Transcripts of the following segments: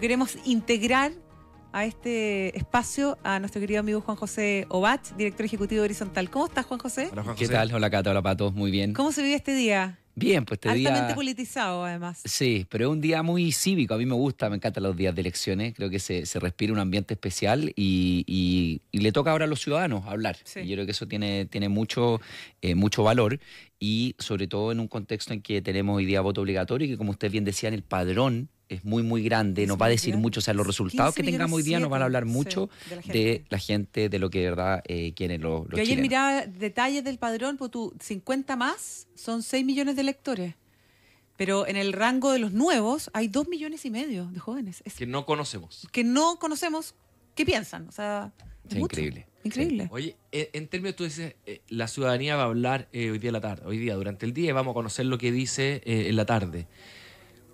Queremos integrar a este espacio a nuestro querido amigo Juan José Ovath, director ejecutivo de Horizontal. ¿Cómo estás, Juan José? Hola, Juan ¿Qué José. tal? Hola, Cata, hola, Pato, muy bien. ¿Cómo se vive este día? Bien, pues este Altamente día... politizado, además. Sí, pero es un día muy cívico, a mí me gusta, me encantan los días de elecciones, creo que se respira un ambiente especial y le toca ahora a los ciudadanos hablar. Sí. Y yo creo que eso tiene mucho valor y sobre todo en un contexto en que tenemos hoy día voto obligatorio y que, como usted bien decía, en el padrón es muy grande, nos va a decir mucho, o sea, los resultados que tengamos hoy día nos van a hablar mucho de la gente, de lo que de verdad quieren los chilenos. Ayer miraba detalles del padrón, pues tú, 50 más, son 6 millones de electores. Pero en el rango de los nuevos hay 2,5 millones de jóvenes. Que no conocemos. Que no conocemos qué piensan. O sea, es increíble. Increíble. Sí. Oye, en términos, tú dices, la ciudadanía va a hablar hoy día en la tarde, hoy día durante el día, y vamos a conocer lo que dice en la tarde.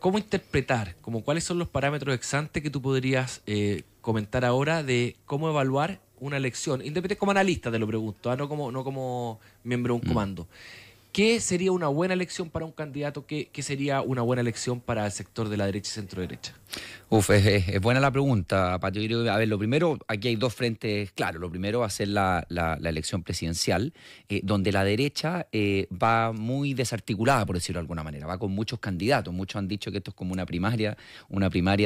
¿Cómo interpretar? ¿Cuáles son los parámetros ex ante que tú podrías comentar ahora de cómo evaluar una elección? Independiente, como analista te lo pregunto, no como miembro de un comando. ¿Qué sería una buena elección para un candidato? ¿Qué sería una buena elección para el sector de la derecha y centro-derecha? Es buena la pregunta, Pato. A ver, lo primero, aquí hay dos frentes claros. Lo primero va a ser la elección presidencial, donde la derecha va muy desarticulada, por decirlo de alguna manera. Va con muchos candidatos. Muchos han dicho que esto es como una primaria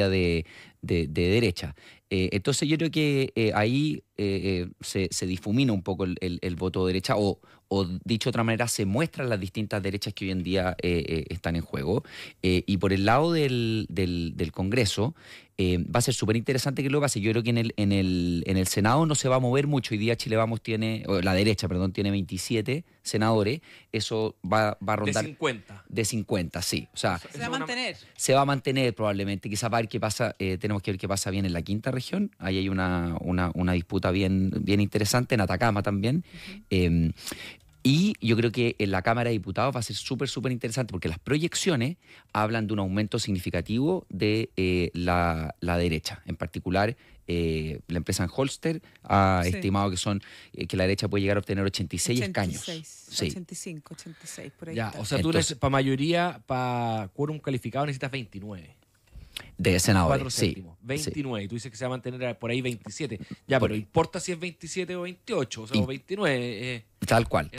de derecha. Entonces yo creo que ahí se difumina un poco el voto de derecha o dicho de otra manera, se muestran las distintas derechas que hoy en día están en juego. Y por el lado del Congreso, va a ser súper interesante que lo pase. Yo creo que en el Senado no se va a mover mucho. Hoy día Chile Vamos la derecha, tiene 27 senadores. Eso va a rondar... De 50. De 50, sí. O sea, se va a mantener. Se va a mantener probablemente. Quizás va a ver qué pasa, tenemos que ver qué pasa bien en la quinta región. Ahí hay una disputa bien interesante, en Atacama también. Y yo creo que en la Cámara de Diputados va a ser súper interesante porque las proyecciones hablan de un aumento significativo de la derecha. En particular, la empresa Holster ha estimado que la derecha puede llegar a obtener 86 escaños. Sí. 85, 86, por ahí. Ya, está. o sea, tú para mayoría, para quórum calificado necesitas 29. De senadores, 4 sí. céntimos, 29. Y tú dices que se va a mantener por ahí 27. Ya, pero ¿importa si es 27 o 28? O sea, o 29. Tal cual.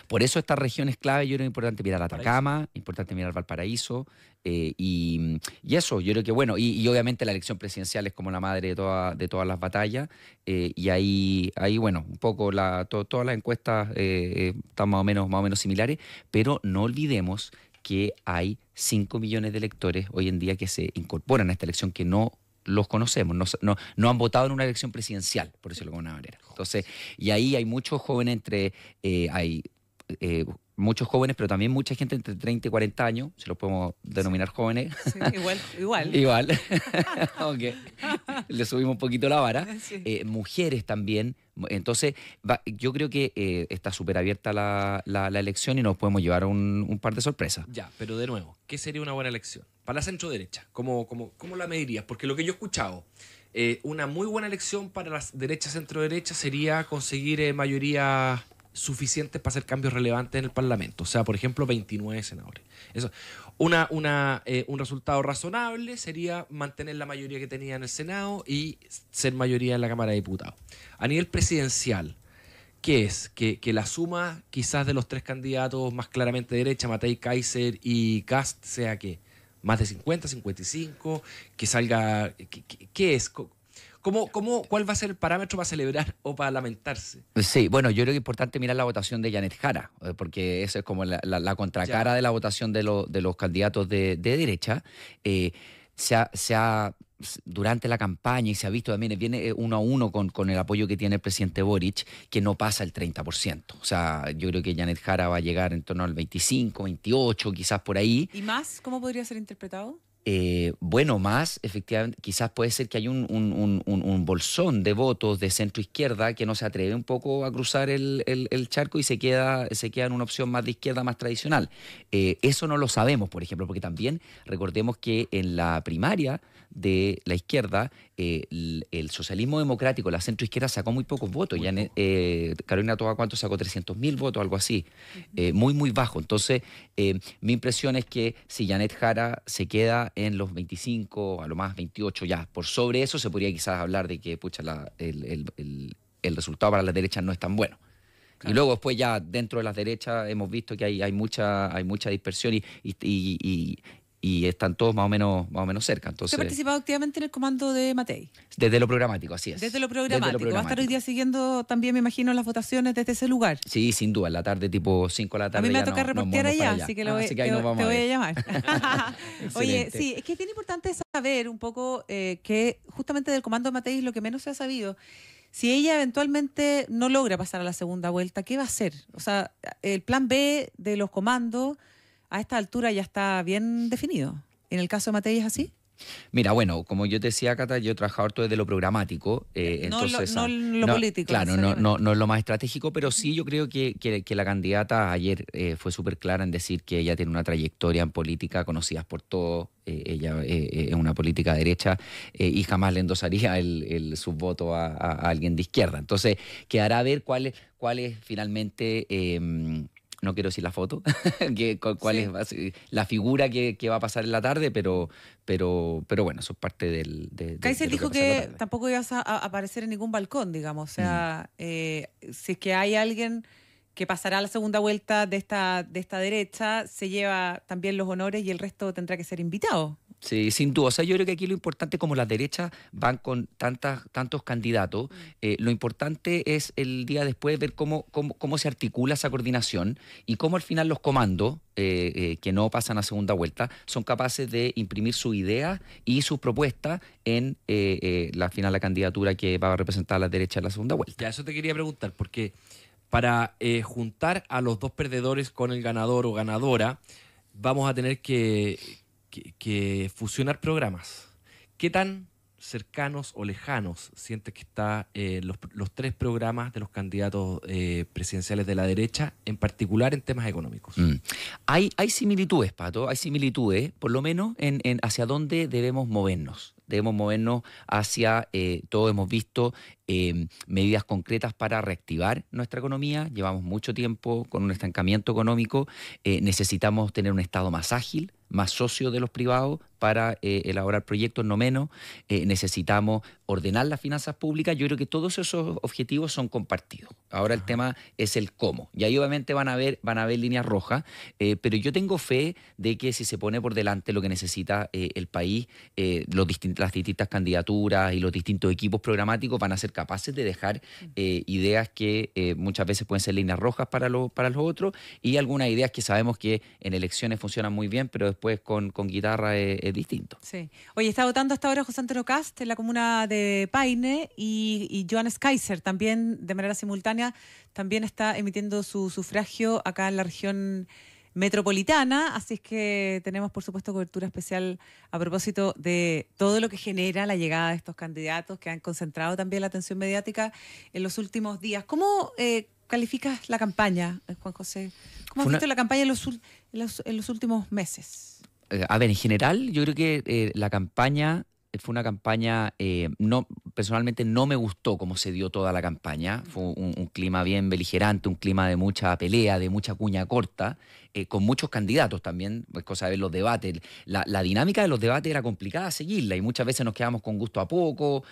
Por eso estas regiones clave, yo creo que es importante mirar Atacama, importante mirar Valparaíso, y eso, yo creo que bueno, y obviamente la elección presidencial es como la madre de todas las batallas, y ahí bueno, un poco todas las encuestas están más o menos similares, pero no olvidemos que hay 5 millones de electores hoy en día que se incorporan a esta elección que no los conocemos, no han votado en una elección presidencial, por decirlo de alguna manera. Entonces, y ahí hay muchos jóvenes muchos jóvenes, pero también mucha gente entre 30 y 40 años, si los podemos denominar jóvenes. Sí, igual. Igual. Okay. Le subimos un poquito la vara. Sí. Mujeres también. Entonces, yo creo que está súper abierta la elección y nos podemos llevar un par de sorpresas. Ya, pero de nuevo, ¿qué sería una buena elección? Para la centro-derecha, ¿cómo la medirías? Porque lo que yo he escuchado, una muy buena elección para la derecha, centro-derecha sería conseguir mayoría suficientes para hacer cambios relevantes en el Parlamento. O sea, por ejemplo, 29 senadores. Eso. Un resultado razonable sería mantener la mayoría que tenía en el Senado y ser mayoría en la Cámara de Diputados. A nivel presidencial, ¿qué es? Que la suma quizás de los tres candidatos más claramente de derecha, Matei, Kaiser y Kast, sea ¿qué? Más de 50, 55, que salga... ¿Qué es? ¿Cuál va a ser el parámetro para celebrar o para lamentarse? Sí, bueno, yo creo que es importante mirar la votación de Janet Jara, porque eso es como la contracara de la votación de los candidatos de derecha. Durante la campaña, y se ha visto también, viene 1-1 con el apoyo que tiene el presidente Boric, que no pasa el 30%. O sea, yo creo que Janet Jara va a llegar en torno al 25, 28, quizás por ahí. ¿Y más? ¿Cómo podría ser interpretado? Bueno, más, efectivamente, quizás puede ser que hay un bolsón de votos de centro-izquierda que no se atreve un poco a cruzar el charco y se queda en una opción más de izquierda, más tradicional. Eso no lo sabemos, por ejemplo, porque también recordemos que en la primaria de la izquierda, el socialismo democrático, la centro-izquierda sacó muy pocos votos. Carolina Toa, ¿cuánto sacó? 300.000 votos, algo así. Muy bajo. Entonces, mi impresión es que si Janet Jara se queda en los 25, a lo más 28 ya. Por sobre eso se podría quizás hablar de que pucha, el resultado para las derechas no es tan bueno. Claro. Y luego después ya dentro de las derechas hemos visto que hay mucha dispersión y están todos más o menos cerca. Entonces, ¿Usted ha participado activamente en el comando de Matei? Desde lo programático, así es. Desde lo programático. Va a estar hoy día siguiendo también, me imagino, las votaciones desde ese lugar. Sí, sin duda, en la tarde, tipo 5 de la tarde. A mí me va a tocar reportear allá, así que te voy a llamar. Oye, sí, es que es bien importante saber un poco que justamente del comando de Matei es lo que menos se ha sabido. Si ella eventualmente no logra pasar a la segunda vuelta, ¿qué va a hacer? O sea, el plan B de los comandos a esta altura ya está bien definido. ¿En el caso de Matei es así? Mira, bueno, como yo te decía, Cata, yo he trabajado harto desde lo programático. Entonces, no lo político. Claro, no es lo más estratégico, pero sí yo creo que la candidata ayer fue súper clara en decir que ella tiene una trayectoria en política conocida por todos. Ella es una política derecha y jamás le endosaría su voto a alguien de izquierda. Entonces, quedará a ver cuál es finalmente... no quiero decir la foto, cuál es la figura que va a pasar en la tarde, pero bueno, eso es parte de Kaiser dijo que tampoco ibas a aparecer en ningún balcón, digamos. O sea, si es que hay alguien que pasará a la segunda vuelta de esta derecha, se lleva también los honores y el resto tendrá que ser invitado. Sí, sin duda. O sea, yo creo que aquí lo importante, como las derechas van con tantos candidatos, lo importante es el día después ver cómo se articula esa coordinación y cómo al final los comandos, que no pasan a segunda vuelta, son capaces de imprimir su idea y sus propuestas en la candidatura que va a representar a las derechas en la segunda vuelta. Ya, eso te quería preguntar, porque para juntar a los dos perdedores con el ganador o ganadora, vamos a tener que fusionar programas. ¿Qué tan cercanos o lejanos sientes que están los tres programas de los candidatos presidenciales de la derecha, en particular en temas económicos? Hay similitudes, Pato, hay similitudes, por lo menos en hacia dónde debemos movernos. Debemos movernos hacia, todos hemos visto, medidas concretas para reactivar nuestra economía. Llevamos mucho tiempo con un estancamiento económico. Necesitamos tener un Estado más ágil, más socio de los privados para elaborar proyectos, no menos. Necesitamos ordenar las finanzas públicas. Yo creo que todos esos objetivos son compartidos. Ahora el tema es el cómo. Y ahí obviamente van a haber líneas rojas, pero yo tengo fe de que si se pone por delante lo que necesita el país, las distintas candidaturas y los distintos equipos programáticos van a ser capaces de dejar ideas que muchas veces pueden ser líneas rojas para los otros, y algunas ideas que sabemos que en elecciones funcionan muy bien, pero después con guitarra es distinto. Sí. Oye, está votando hasta ahora José Antonio Cast en la comuna de Paine y Johannes Kaiser también de manera simultánea también está emitiendo su sufragio acá en la región metropolitana, así es que tenemos por supuesto cobertura especial a propósito de todo lo que genera la llegada de estos candidatos que han concentrado también la atención mediática en los últimos días. ¿Cómo calificas la campaña, Juan José? ¿Cómo has visto la campaña en los últimos meses? A ver, en general yo creo que la campaña fue una campaña, personalmente no me gustó cómo se dio toda la campaña. Fue un clima bien beligerante, un clima de mucha pelea, de mucha cuña corta, con muchos candidatos también, pues cosa de ver los debates. La dinámica de los debates era complicada seguirla y muchas veces nos quedamos con gusto a poco,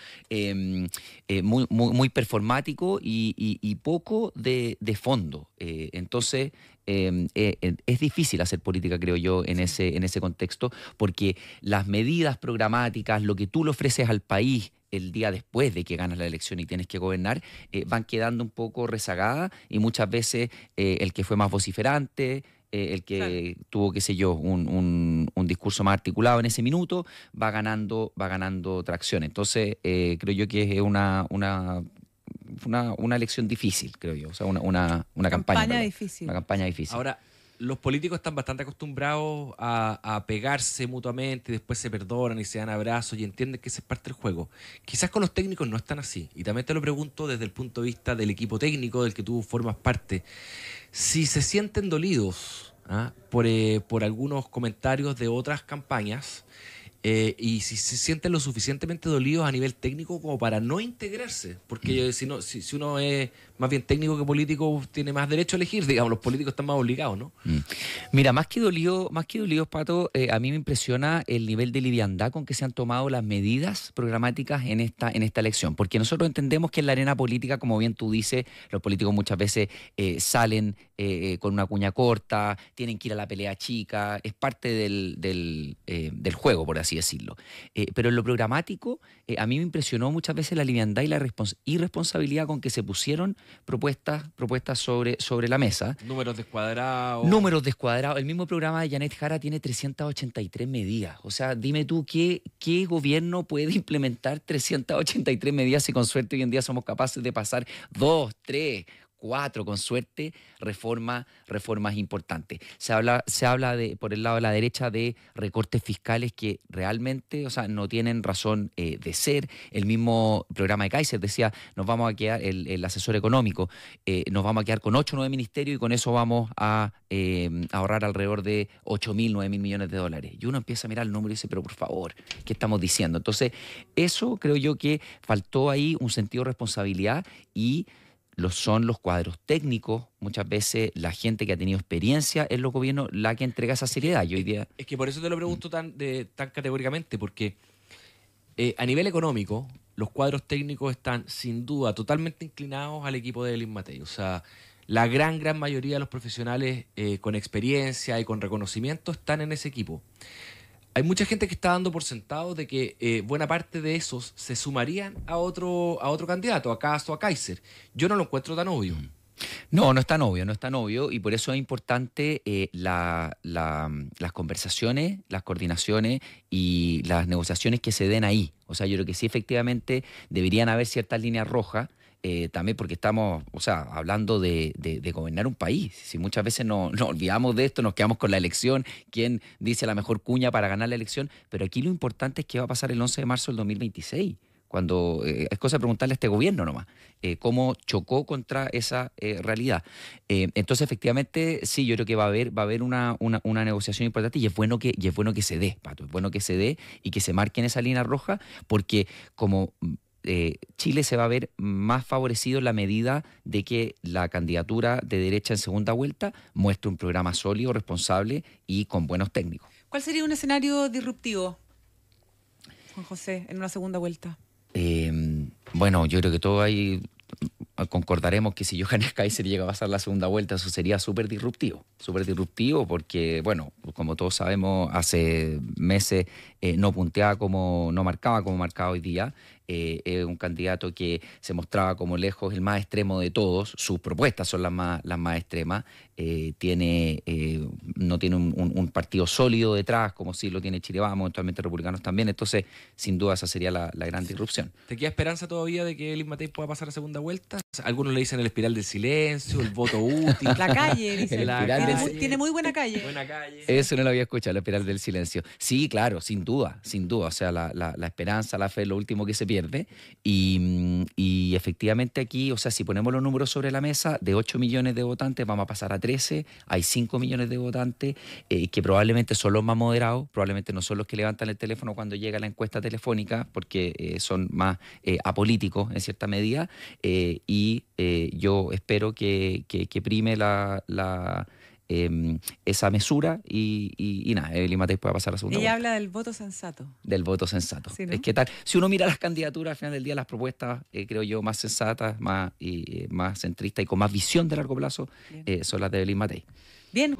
muy performático y poco de fondo. Entonces... es difícil hacer política, creo yo, en ese contexto, porque las medidas programáticas, lo que tú le ofreces al país el día después de que ganas la elección y tienes que gobernar, van quedando un poco rezagadas y muchas veces el que fue más vociferante, el que tuvo, qué sé yo, un discurso más articulado en ese minuto, va ganando tracción. Entonces, creo yo que es una elección difícil, creo yo. O sea, una campaña difícil. Una campaña difícil. Ahora, los políticos están bastante acostumbrados a pegarse mutuamente y después se perdonan y se dan abrazos y entienden que esa es parte del juego. Quizás con los técnicos no están así. Y también te lo pregunto desde el punto de vista del equipo técnico del que tú formas parte. Si se sienten dolidos por algunos comentarios de otras campañas, y si se sienten lo suficientemente dolidos a nivel técnico como para no integrarse, porque si uno es más bien técnico que político, tiene más derecho a elegir, digamos, los políticos están más obligados, ¿no? Mira, más que dolidos, Pato, a mí me impresiona el nivel de liviandad con que se han tomado las medidas programáticas en esta elección, porque nosotros entendemos que en la arena política, como bien tú dices, los políticos muchas veces salen con una cuña corta, tienen que ir a la pelea chica, es parte del juego, por así decirlo. Pero en lo programático, a mí me impresionó muchas veces la liviandad y la irresponsabilidad con que se pusieron propuestas sobre la mesa. Números descuadrados. El mismo programa de Janet Jara tiene 383 medidas. O sea, dime tú, ¿qué gobierno puede implementar 383 medidas si con suerte hoy en día somos capaces de pasar 2, 3, 4, con suerte, reformas importantes? Se habla por el lado de la derecha de recortes fiscales que realmente, o sea, no tienen razón de ser. El mismo programa de Kaiser decía, nos vamos a quedar, el asesor económico, nos vamos a quedar con 8 o 9 ministerios y con eso vamos a ahorrar alrededor de 8.000, 9.000 millones de dólares. Y uno empieza a mirar el número y dice, pero por favor, ¿qué estamos diciendo? Entonces, eso creo yo que faltó ahí un sentido de responsabilidad y son los cuadros técnicos, muchas veces la gente que ha tenido experiencia en los gobiernos la que entrega esa seriedad. Y hoy día... Es que por eso te lo pregunto tan categóricamente, porque a nivel económico, los cuadros técnicos están sin duda totalmente inclinados al equipo de Elís Matei. O sea, la gran mayoría de los profesionales con experiencia y con reconocimiento están en ese equipo. Hay mucha gente que está dando por sentado de que buena parte de esos se sumarían a otro candidato, a Kast o a Kaiser. Yo no lo encuentro tan obvio. No es tan obvio, y por eso es importante las conversaciones, las coordinaciones y las negociaciones que se den ahí. O sea, yo creo que sí, efectivamente, deberían haber ciertas líneas rojas. También porque estamos, o sea, hablando de gobernar un país. Si muchas veces nos olvidamos de esto, nos quedamos con la elección, quién dice la mejor cuña para ganar la elección, pero aquí lo importante es qué va a pasar el 11 de marzo del 2026, cuando es cosa de preguntarle a este gobierno nomás, cómo chocó contra esa realidad. Entonces, efectivamente, sí, yo creo que va a haber una negociación importante y es bueno que se dé, Pato, es bueno que se dé y que se marque en esa línea roja, porque como... Chile se va a ver más favorecido en la medida de que la candidatura de derecha en segunda vuelta muestre un programa sólido, responsable y con buenos técnicos. ¿Cuál sería un escenario disruptivo, Juan José, en una segunda vuelta? Bueno, yo creo que todo ahí concordaremos que si Johannes Kaiser llega a pasar la segunda vuelta, eso sería súper disruptivo porque, bueno, como todos sabemos, hace meses no marcaba como marcaba hoy día. Es un candidato que se mostraba como lejos el más extremo de todos. Sus propuestas son las más extremas. No tiene un partido sólido detrás, como sí lo tiene Chile Vamos, eventualmente republicanos también. Entonces, sin duda, esa sería la gran disrupción. ¿Te queda esperanza todavía de que Elís Matei pueda pasar a segunda vuelta? Algunos le dicen el espiral del silencio, el voto útil. La calle, dice. Tiene muy buena calle. Eso no lo había escuchado, la espiral del silencio. Sí, claro, sin duda. O sea, la esperanza, la fe es lo último que se pierde. Y efectivamente aquí, o sea, si ponemos los números sobre la mesa, de 8 millones de votantes vamos a pasar a 13. Hay 5 millones de votantes que probablemente son los más moderados, probablemente no son los que levantan el teléfono cuando llega la encuesta telefónica, porque son más apolíticos en cierta medida. Y yo espero que prime esa mesura y nada, Elís Matei pueda pasar a la segunda vuelta. Ella habla del voto sensato. Del voto sensato. Sí, ¿no? Es que tal, si uno mira las candidaturas, al final del día las propuestas, creo yo, más sensatas, más centristas y con más visión de largo plazo, son las de Elís Matei. Bien.